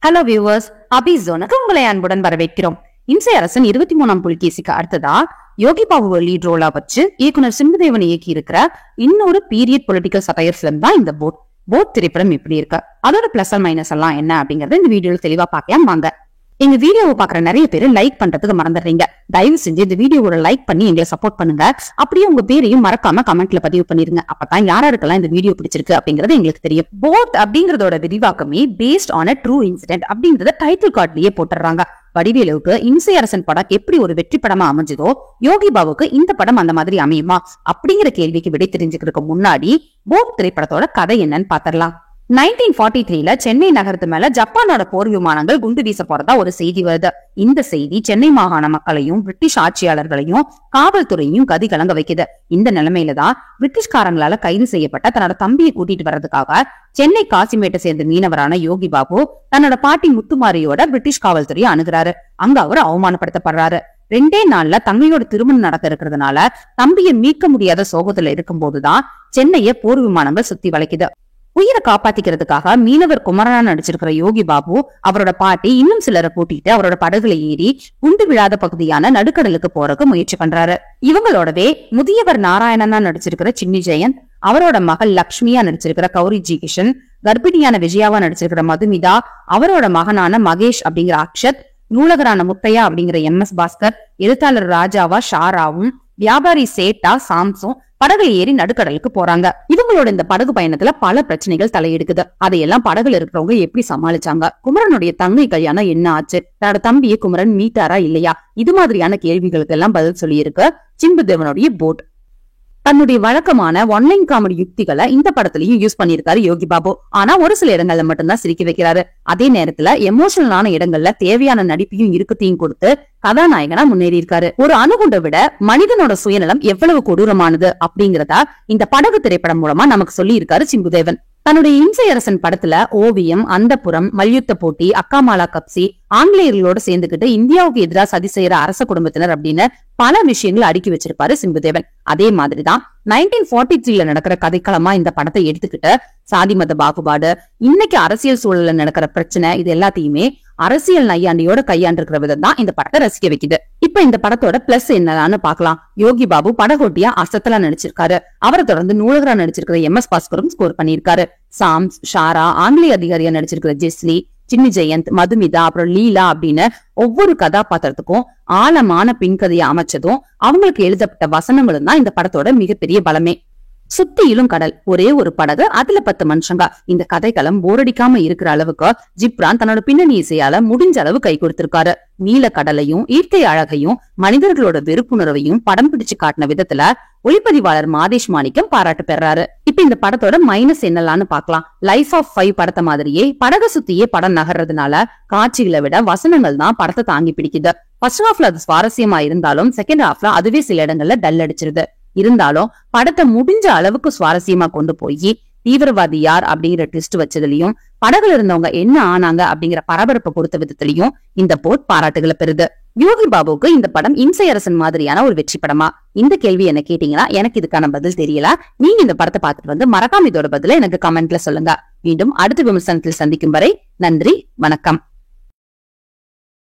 Hello viewers, அபி ஜோனுக்கு உங்களை அன்புடன் வரவேற்கிறோம். இம்சை அரசன் 23ஆம் புலிகேசிக்கு அடுத்ததா யோகி பாபுவை லீட் ரோலா வச்சு இயக்குனர் சிம்புதேவன் இயக்கி இருக்கிற இன்னொரு பீரியட் பொலிட்டிக்கல் சட்டையர் பிலிம் தான் இந்த போட் திரைப்படம் எப்படி இருக்கு, அதோட பிளஸ் அண்ட் மைனஸ் எல்லாம் என்ன அப்படிங்கறத இந்த வீடியோல தெளிவா பார்க்கலாம் வாங்க. எங்க வீடியோவை பாக்குற நிறைய பேரு லைக் பண்றதுக்கு மறந்துடுறீங்க. தயவு செஞ்சு இந்த வீடியோவோட லைக் பண்ணி எங்களை சப்போர்ட் பண்ணுங்க. அப்படியே உங்க பேரையும் மறக்காம கமெண்ட்ல பதிவு பண்ணிருங்க. அப்பதான் யாராருக்கெல்லாம் இந்த வீடியோ பிடிச்சிருக்கு அப்படிங்கறது எங்களுக்கு தெரியும். போட் அப்படிங்கறதோட விரிவாக்கமே based on a true incident அப்படிங்கறத டைட்டில் கார்ட்லயே போட்டுறாங்க. வடிவேலுவுக்கு இம்சை அரசன் படம் எப்படி ஒரு வெற்றி படமா அமைஞ்சதோ, யோகி பாபுக்கு இந்த படம் அந்த மாதிரி அமையுமா அப்படிங்கிற கேள்விக்கு விடை தெரிஞ்சுக்கிறதுக்கு முன்னாடி போட் திரைப்படத்தோட கதை என்னன்னு பாத்திரலாம். 1943ல சென்னை நகரத்து மேல ஜப்பானோட போர் விமானங்கள் குண்டு வீச போறதா ஒரு செய்தி வருது. இந்த செய்தி சென்னை மாகாண மக்களையும் பிரிட்டிஷ் ஆட்சியாளர்களையும் காவல்துறையும் கதி கலங்க வைக்குது. இந்த நிலைமையில தான் பிரிட்டிஷ்காரங்களால கைது செய்யப்பட்ட தன்னோட தம்பியை கூட்டிட்டு வர்றதுக்காக சென்னை காசிமேட்டை சேர்ந்த மீனவரான யோகி பாபு தன்னோட பாட்டி முத்துமாரியோட பிரிட்டிஷ் காவல்துறையை அணுகிறாரு. அங்க அவர் அவமானப்படுத்தப்படுறாரு. 2 நாள்ல தங்கையோட திருமணம் நடக்க இருக்கிறதுனால தம்பியை மீட்க முடியாத சோகத்துல இருக்கும் போதுதான் சென்னைய போர் விமானங்கள் சுத்தி வளைக்குது. உயிரை காப்பாத்திக்கிறதுக்காக மீனவர் குமரனா நடிச்சிருக்கிற யோகி பாபு அவரோட பாட்டி இன்னும் சிலரை கூட்டிட்டு அவரோட படகுல ஏறி குண்டு விழாத பகுதியான நடுக்கடலுக்கு போறதுக்கு முயற்சி பண்றாரு. இவங்களோடவே முதியவர் நாராயணனா நடிச்சிருக்கிற சின்னி ஜெயந்த், அவரோட மகள் லக்ஷ்மியா நடிச்சிருக்கிற கௌரி ஜி கிஷன், கர்ப்பிணியான விஜயாவா நடிச்சிருக்கிற மதுமிதா, அவரோட மகனான மகேஷ் அப்படிங்கிற அக்ஷத், நூலகரான முத்தையா அப்படிங்கிற MS பாஸ்கர், எழுத்தாளர் ராஜாவா ஷாராவும், வியாபாரி சேட்டா சாம்சும் படகுல ஏறி நடுக்கடலுக்கு போறாங்க. இவங்களோட இந்த படகு பயணத்துல பல பிரச்சனைகள் தலையெடுக்குது. அதையெல்லாம் படகுல இருக்கிறவங்க எப்படி சமாளிச்சாங்க? குமரனுடைய தங்கை கல்யாணம் என்ன ஆச்சு? தன்னோட தம்பியை குமரன் மீட்டாரா இல்லையா? இது மாதிரியான கேள்விகளுக்கு எல்லாம் பதில் சொல்லி இருக்கு சிம்புதேவனுடைய போட். தன்னுடைய வழக்கமான ஒன்லைன் காமெடி யுக்திகளை இந்த படத்துலயும் யூஸ் பண்ணிருக்காரு யோகி பாபு. ஆனா ஒரு சில இடங்கள்ல மட்டும்தான் சிரிக்க வைக்கிறாரு. அதே நேரத்துல எமோஷனலான இடங்கள்ல தேவையான நடிப்பையும் இருக்கத்தையும் கொடுத்து கதாநாயகனா முன்னேறி இருக்காரு. ஒரு அணுகுண்டை விட மனிதனோட சுயநலம் எவ்வளவு கொடூரமானது அப்படிங்கறதா இந்த படகு திரைப்படம் மூலமா நமக்கு சொல்லி இருக்காரு சிம்புதேவன். தன்னுடைய இம்சை அரசன் படத்துல ஓவியம், அந்தப்புறம், மல்யுத்த போட்டி, அக்காமாலா கப்சி, ஆங்கிலேயர்களோட சேர்ந்துகிட்டு இந்தியாவுக்கு எதிராக சதி செய்யற அரச குடும்பத்தினர் அப்படின்னு பல விஷயங்களை அடுக்கி வச்சிருப்பாரு சிம்புதேவன். அதே மாதிரிதான் 1943ல நடக்கிற கதைக்களமா இந்த படத்தை எடுத்துக்கிட்டு சாதி மத பாகுபாடு, இன்னைக்கு அரசியல் சூழல்ல நடக்கிற பிரச்சனை, இது எல்லாத்தையுமே அரசியல் நையாண்டியோட கையாண்டிருக்கிற விதம் தான் இந்த படத்தை ரசிக்க வைக்குது. இப்ப இந்த படத்தோட பிளஸ் என்னன்னு பாக்கலாம். யோகி பாபு படகோட்டியா அசத்தலா நடிச்சிருக்காரு. அவரை தொடர்ந்து நூலகரா நடிச்சிருக்கிற MS பாஸ்கரும் ஸ்கோர் பண்ணிருக்காரு. சாம்ஸ், ஷாரா, ஆங்கிலேய அதிகாரியா நடிச்சிருக்கிற ஜெஸ்லி, சின்னி ஜெயந்த், மதுமிதா, அப்புறம் லீலா அப்படின்னு ஒவ்வொரு கதாபாத்திரத்துக்கும் ஆழமான பின்கதையை அமைச்சதும் அவங்களுக்கு எழுதப்பட்ட வசனங்களும் தான் இந்த படத்தோட மிகப்பெரிய பலமே. சுத்தியிலும் கடல், ஒரே ஒரு படகு, அதுல 10 மனுஷங்க. இந்த கதைக்களம் போரடிக்காம இருக்கிற அளவுக்கு ஜிப்ரான் தன்னோட பின்னணி இசையால முடிஞ்ச அளவு கை கொடுத்திருக்காரு. நீல கடலையும் இயற்கை அழகையும் மனிதர்களோட வெறுப்புணர்வையும் படம் பிடிச்சு காட்டின விதத்துல ஒளிப்பதிவாளர் மாதேஷ் மாணிக்கம் பாராட்டு பெறாரு. இப்ப இந்த படத்தோட மைனஸ் என்னலான்னு பாக்கலாம். லைஃப் ஆஃப் 5 படத்தை மாதிரியே படகு சுத்தியே படம் நகர்றதுனால காட்சிகளை விட வசனங்கள் தான் படத்தை தாங்கி பிடிக்குது. ஃபர்ஸ்ட் ஹாஃப்ல அது சுவாரஸ்யமா இருந்தாலும் செகண்ட் ஹாஃப்ல அதுவே சில இடங்கள்ல டல் அடிச்சிருது. இருந்தாலும் படத்தை முடிஞ்ச அளவுக்கு சுவாரஸ்யமா கொண்டு போய் தீவிரவாதி யார் அப்படிங்கிற ட்விஸ்ட் வச்சதுலயும் படகுல இருந்தவங்க என்ன ஆனாங்க அப்படிங்கிற பரபரப்பை கொடுத்த விதத்திலையும் இந்த போட் பாராட்டுகளை பெறுது. யோகி பாபுக்கு இந்த படம் இம்சை அரசன் மாதிரியான ஒரு வெற்றி படமா? இந்த கேள்வி என்ன கேட்டீங்கன்னா எனக்கு இதுக்கான பதில் தெரியல. நீங்க இந்த படத்தை பார்த்துட்டு வந்து மறக்காம இதோட பதில எனக்கு கமெண்ட்ல சொல்லுங்க. மீண்டும் அடுத்த விமர்சனத்தில் சந்திக்கும் வரை நன்றி, வணக்கம்.